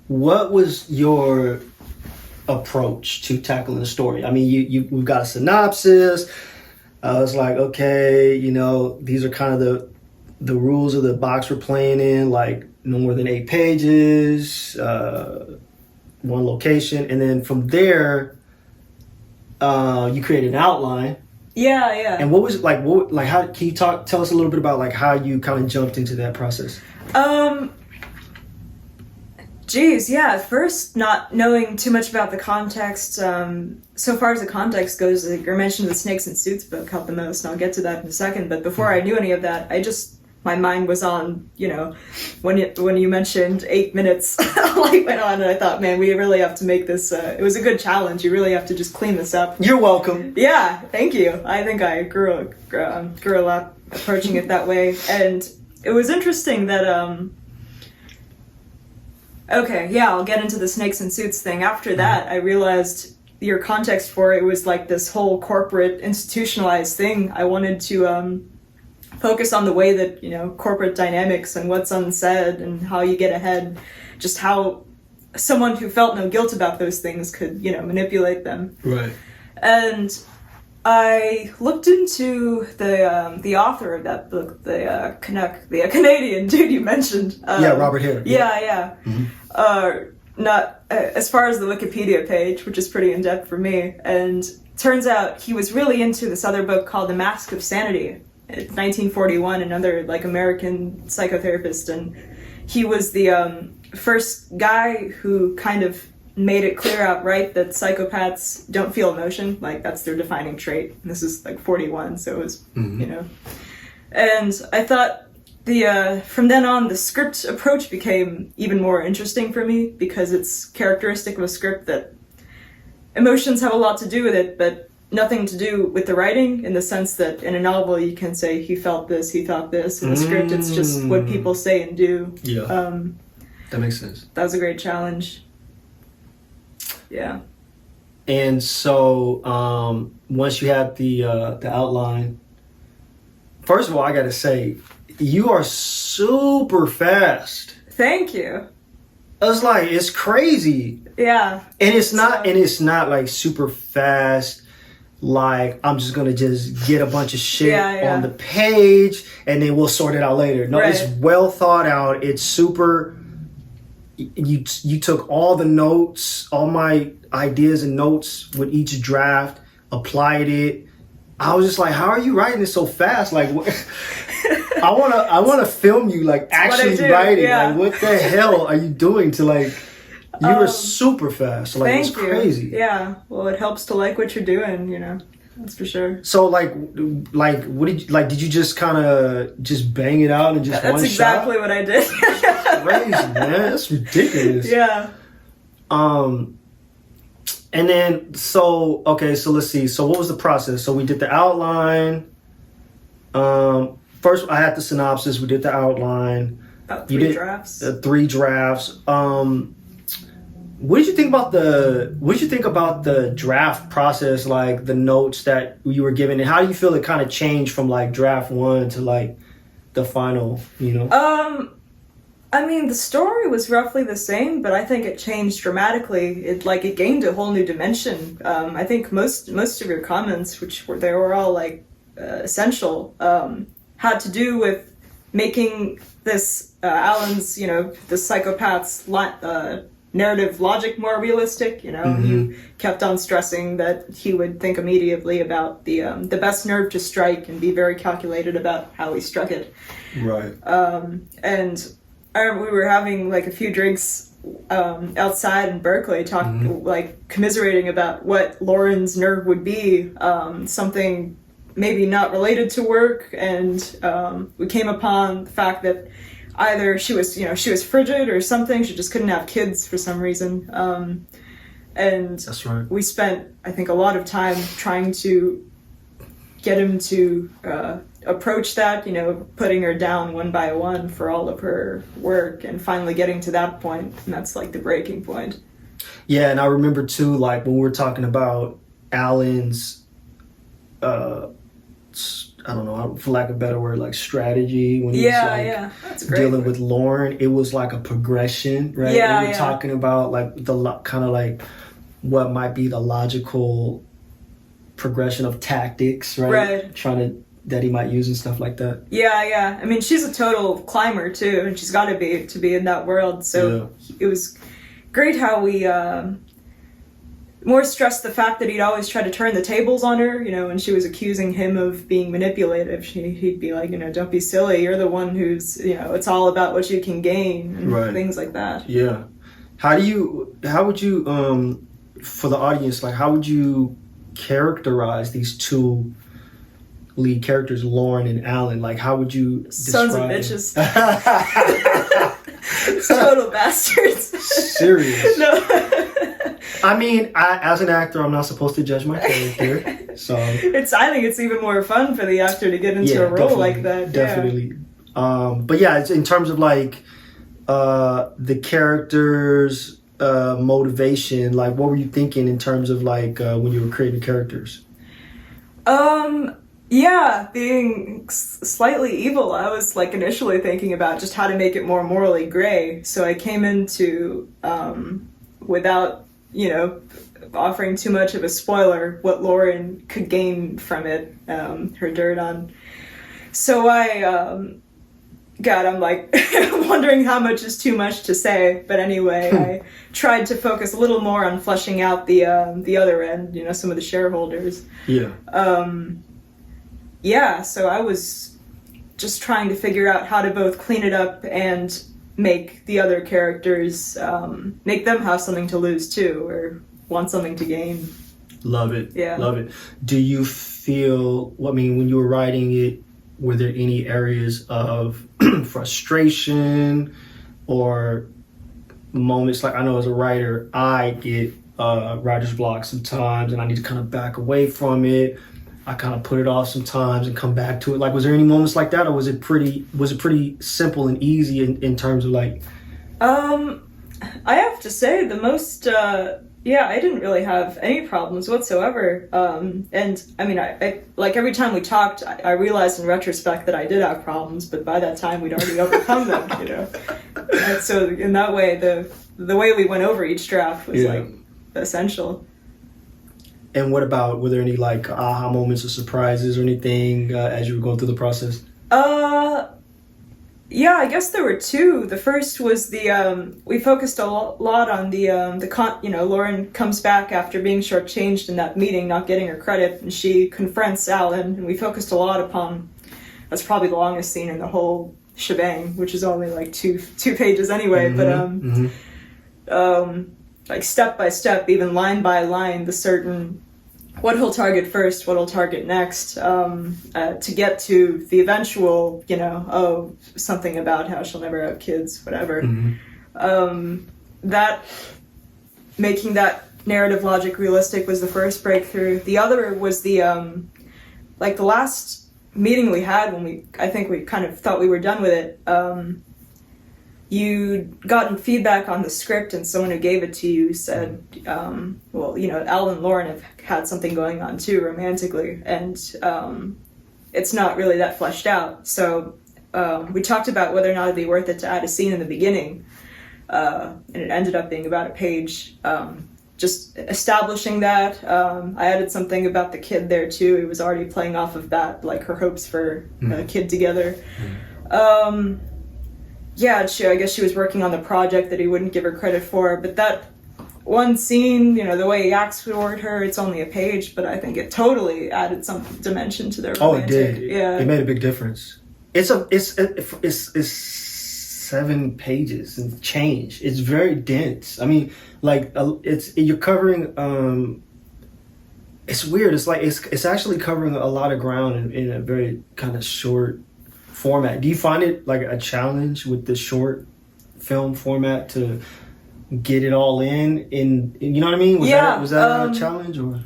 what was your approach to tackling the story? I mean, we've got a synopsis. I was like, okay, these are kind of the rules of the box we're playing in, like no more than 8 pages, one location, and then from there, you create an outline. Yeah. And what was it like? How can you tell us a little bit about like how you kind of jumped into that process? At first, not knowing too much about the context. So far as the context goes, like you mentioned, the Snakes and Suits book helped the most, and I'll get to that in a second. But before I knew any of that, my mind was on, when you mentioned 8 minutes, like went on, and I thought, man, we really have to make this. It was a good challenge. You really have to just clean this up. You're welcome. Yeah, thank you. I think I grew a lot approaching it that way, and it was interesting that. Okay, yeah, I'll get into the Snakes and Suits thing. After that, I realized your context for it was like this whole corporate institutionalized thing. I wanted to focus on the way that, corporate dynamics and what's unsaid and how you get ahead, just how someone who felt no guilt about those things could, manipulate them. Right. And I looked into the author of that book, the Canadian dude you mentioned. Robert Hare. Yeah. Mm-hmm. Not as far as the Wikipedia page, which is pretty in depth for me. And turns out he was really into this other book called The Mask of Sanity. It's 1941, another like American psychotherapist, and he was the first guy who kind of made it clear outright that psychopaths don't feel emotion, like that's their defining trait. And this is like 41, so it was, And I thought from then on, the script approach became even more interesting for me because it's characteristic of a script that emotions have a lot to do with it, but nothing to do with the writing, in the sense that in a novel you can say he felt this, he thought this. In the script, it's just what people say and do. Yeah, that makes sense. That was a great challenge. Yeah. And so once you had the outline, first of all, I got to say, you are super fast. Thank you. It's crazy. Yeah. And it's not like super fast. Like I'm just gonna just get a bunch of shit on the page and then we'll sort it out later. No, It's well thought out. It's super. You took all the notes, all my ideas and notes with each draft, applied it. I was just like, how are you writing this so fast? Like, I wanna film you like actually writing. Yeah. Like, what the hell are you doing to like? You were super fast. Like, it's crazy. Yeah. Well, it helps to like what you're doing. That's for sure. So like, what did you like? Did you just kind of just bang it out and just one shot? That's exactly what I did. Crazy, man. That's ridiculous. Yeah. And then, so let's see. So what was the process? So we did the outline. First, I had the synopsis. We did the outline. About 3 drafts. 3 drafts. What did you think about the draft process? Like the notes that you were given, and how do you feel it kind of changed from like draft 1 to like the final? I mean, the story was roughly the same, but I think it changed dramatically. It gained a whole new dimension. I think most of your comments, they were all like essential, had to do with making this Alan's, the psychopath's narrative logic more realistic. You kept on stressing that he would think immediately about the best nerve to strike and be very calculated about how he struck it. Right. And I remember we were having like a few drinks outside in Berkeley, like commiserating about what Lauren's nerve would be, something maybe not related to work, and we came upon the fact that either she was frigid or something. She just couldn't have kids for some reason. And that's right. We spent, I think, a lot of time trying to get him to approach that, putting her down one by one for all of her work, and finally getting to that point, and that's like the breaking point. Yeah, and I remember too, like when we were talking about Alan's I don't know, for lack of a better word, like strategy when he was like that's great. dealing with Lauren. It was like a progression, right? Yeah, we were talking about like the kind of like what might be the logical progression of tactics, right? That he might use and stuff like that. Yeah. I mean, she's a total climber too, and she's got to be in that world. So it was great how we more stressed the fact that he'd always try to turn the tables on her. You know, when she was accusing him of being manipulative, he'd be like, you know, don't be silly. You're the one who's, you know, it's all about what you can gain and things like that. Yeah. How would you, for the audience, like, how would you characterize these two lead characters, Lauren and Alan? Like, how would you describe Sons of bitches. Total bastards. Serious. No. I mean, as an actor, I'm not supposed to judge my character, so I think it's even more fun for the actor to get into a role like that. Definitely. But yeah, it's in terms of like the characters' motivation. Like, what were you thinking in terms of like when you were creating characters? Yeah, being slightly evil, I was like initially thinking about just how to make it more morally gray. So I came into without, you know, offering too much of a spoiler, what Lauren could gain from it, her dirt on. So I'm like wondering how much is too much to say. But anyway, I tried to focus a little more on fleshing out the other end, you know, some of the shareholders. Yeah, so I was just trying to figure out how to both clean it up and make the other characters, make them have something to lose too, or want something to gain. Love it. Yeah. Love it. Do you feel, I mean, when you were writing it, were there any areas of frustration or moments, like I know as a writer, I get writer's block sometimes and I need to kind of back away from it. I kind of put it off sometimes and come back to it. Like, was there any moments like that, or was it pretty simple and easy in terms of like? I have to say the most, I didn't really have any problems whatsoever. And I mean, I like every time we talked, I realized in retrospect that I did have problems, but by that time we'd already overcome them, you know. And so in that way, the way we went over each draft was like essential. And what about, were there any like aha moments or surprises or anything as you were going through the process? Yeah, I guess there were two. The first was we focused a lot on Lauren comes back after being shortchanged in that meeting, not getting her credit, and she confronts Alan, and we focused a lot upon, that's probably the longest scene in the whole shebang, which is only like two pages anyway, but like step by step, even line by line, the certain what he'll target first, what he'll target next, to get to the eventual, you know, something about how she'll never have kids, whatever. That making that narrative logic realistic was the first breakthrough. The other was the last meeting we had when I think we kind of thought we were done with it. You'd gotten feedback on the script, and someone who gave it to you said, well, you know, Al and Lauren have had something going on too romantically, and it's not really that fleshed out. So we talked about whether or not it'd be worth it to add a scene in the beginning, and it ended up being about a page, just establishing that. I added something about the kid there too. It was already playing off of that, like her hopes for a kid together. Yeah, I guess she was working on the project that he wouldn't give her credit for, but that one scene, you know, the way he acts toward her, it's only a page, but I think it totally added some dimension to their romantic. Oh, it did. Yeah. It made a big difference. It's 7 pages and change. It's very dense. I mean, like you're covering. It's weird. It's like it's actually covering a lot of ground in a very kind of short format. Do you find it like a challenge with the short film format to get it all in you know what I mean? Was that a challenge or?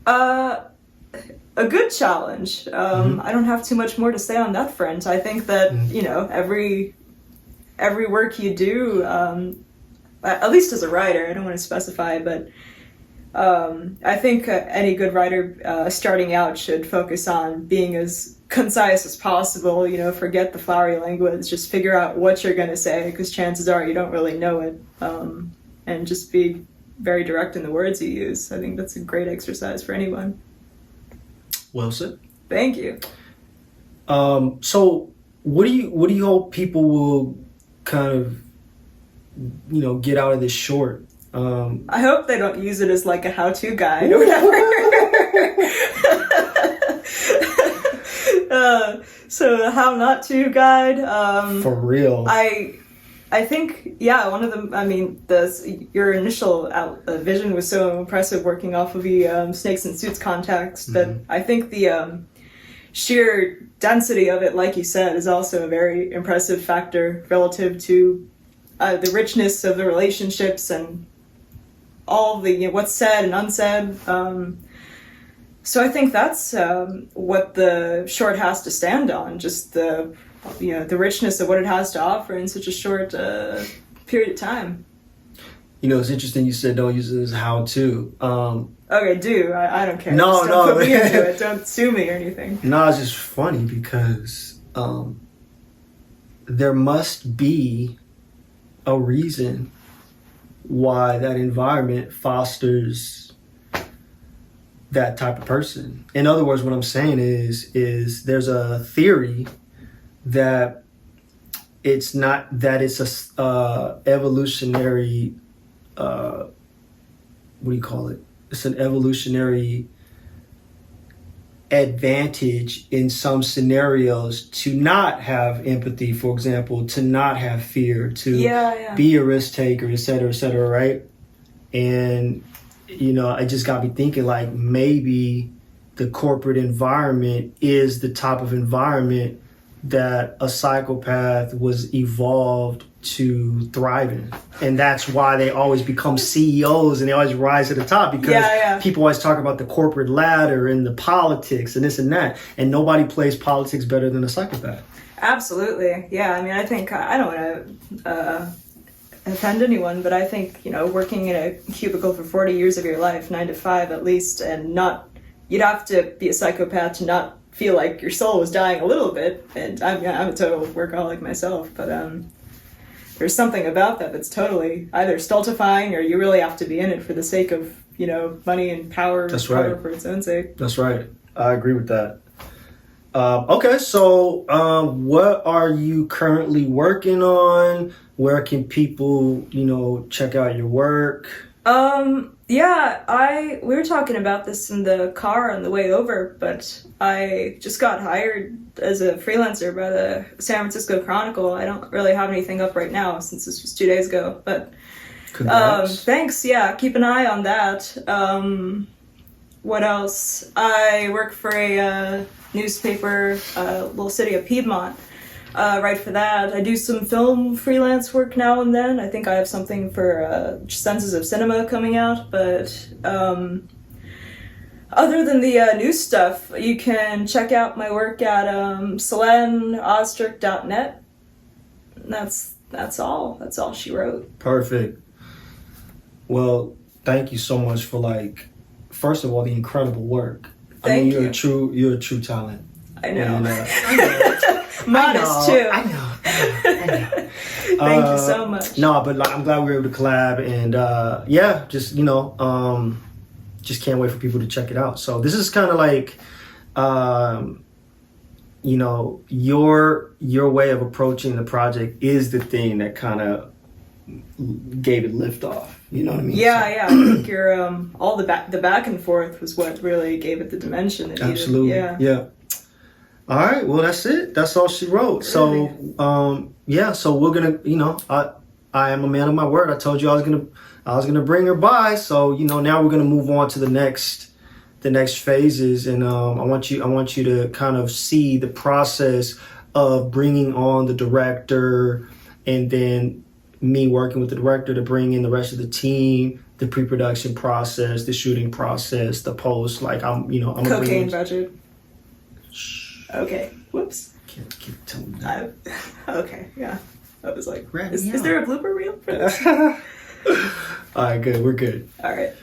A good challenge. I don't have too much more to say on that front. I think that you know, every work you do, at least as a writer, I don't want to specify, but I think any good writer starting out should focus on being as concise as possible, you know, forget the flowery language, just figure out what you're going to say, because chances are you don't really know it, and just be very direct in the words you use. I think that's a great exercise for anyone. Well said. Thank you. So what do you hope people will kind of, you know, get out of this short? I hope they don't use it as like a how-to guide or whatever. So the how not to guide. For real. I think, yeah, one of them, I mean, your initial vision was so impressive working off of the Snakes and Suits context, but I think the sheer density of it, like you said, is also a very impressive factor relative to the richness of the relationships and all the, you know, what's said and unsaid. So I think that's what the short has to stand on, just the, you know, the richness of what it has to offer in such a short period of time. You know, it's interesting you said don't use it as how-to. Okay, I don't care. No, just don't put me into it. Don't sue me or anything. No, it's just funny because there must be a reason why that environment fosters that type of person. In other words, what I'm saying is there's a theory that it's a evolutionary what do you call it? It's an evolutionary advantage in some scenarios to not have empathy, for example, to not have fear, to be a risk taker, et cetera, right? And, you know, I just got me thinking, like, maybe the corporate environment is the type of environment that a psychopath was evolved to thrive in. And that's why they always become CEOs and they always rise to the top, because people always talk about the corporate ladder and the politics and this and that. And nobody plays politics better than a psychopath. Absolutely. Yeah. I mean, I think, I don't want to offend anyone, but I think, you know, working in a cubicle for 40 years of your life, 9 to 5 at least, and you'd have to be a psychopath to not feel like your soul was dying a little bit. And I'm a total workaholic myself, but there's something about that that's totally either stultifying or you really have to be in it for the sake of, you know, money and power. That's right. For its own sake. That's right. I agree with that. Okay, so what are you currently working on? Where can people, you know, check out your work? We were talking about this in the car on the way over, but I just got hired as a freelancer by the San Francisco Chronicle. I don't really have anything up right now since this was 2 days ago, but thanks. Yeah, keep an eye on that. What else? I work for a newspaper, little city of Piedmont. Write for that. I do some film freelance work now and then. I think I have something for Senses of Cinema coming out, but other than the news stuff, you can check out my work at Selen, Ozturk.net. That's all. That's all she wrote. Perfect. Well, thank you so much for, like, first of all, the incredible work. Thank you. You're a true talent. I know. And, Modest too. I know. Thank you so much. No, but like, I'm glad we were able to collab, and just, you know, just can't wait for people to check it out. So this is kind of like, you know, your way of approaching the project is the thing that kind of gave it lift off. You know what I mean? Yeah. I think your all the back and forth was what really gave it the dimension it Absolutely. needed. Yeah. All right. Well, that's it. That's all she wrote. Really? So, so we're gonna, you know, I am a man of my word. I told you I was gonna bring her by. So, you know, now we're gonna move on to the next phases, and I want you to kind of see the process of bringing on the director, and then me working with the director to bring in the rest of the team, the pre-production process, the shooting process, the post. Like I'm cocaine budget. Okay. Whoops. Can't tell me that. Okay. Yeah. I was like, is there a blooper reel for this? All right. Good. We're good. All right.